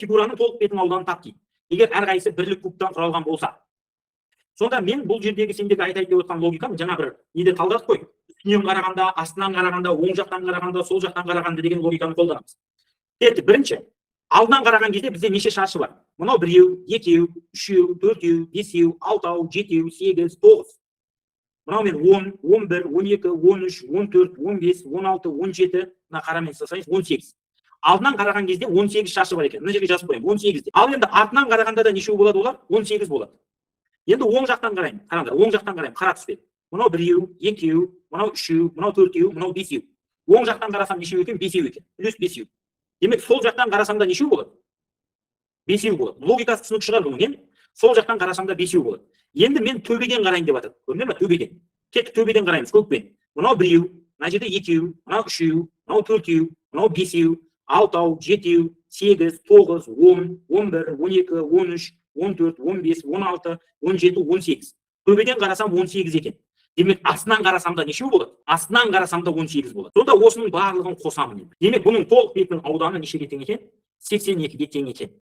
фигураның толық бетінің ауданы тап дейді. Егер әрқайсысы бірлік кубтан құралған болса. Сонда мен бұл жердегі сендерге айтайын деп отқан логикам жаңа бір неде талдадық қой. Үстінен қарағанда, астынан қарағанда, оң жақтан қарағанда, сол жақтан қарағанда деген логиканы қолданамыз. Енді бірінші, алдынан қараған кезде бізде неше шаршы бар? Мынау 1, 2, 3, 4, 5, 6, 7, 8, 9. Мынау мен 10, 11, 12, 13, 14, 15, 16, 17, мына қарамен жасайыныз 18. Алдынан қараған кезде 18 шаршы бар екен. Мына жерге жазып қоямын 18. Ал енді артынан қарағанда да нешеу болады олар? 18 болады. Енді оң жақтан қараймын. Қараңдар, оң жақтан қараймын. Қара түспен. Мынау 1, 2, мынау 3, мынау 4, мынау 5. Оң жақтан қарасам нешеу екен? 5 екен. Плюс 5. Демек, сол жақтан қарасам да нешеу болады? 5 болады. Логикасы түсінікті шығар бұның. Сол жақтан қарасам да 5 болады. Енді мен төбеден қарайын деп жатыр. Көрдіңдер ме? Төбеден. Тек төбеден қараймыз көкпен. Мынау 1, мына жерде 2, мынау 3, мынау 4, мынау 5, 6, 7, 8, 9, 10, 11, 12, 13, 14, 15, 16, 17, 18. Төбеден қарасам 18 екен. Демек, астынан қарасам да нешеу болады? Астынан қарасам да 18 болады. Сонда осының барлығын қосамын. Демек, бұның толық бетінің ауданы нешеге тең екен? 82-ге тең екен.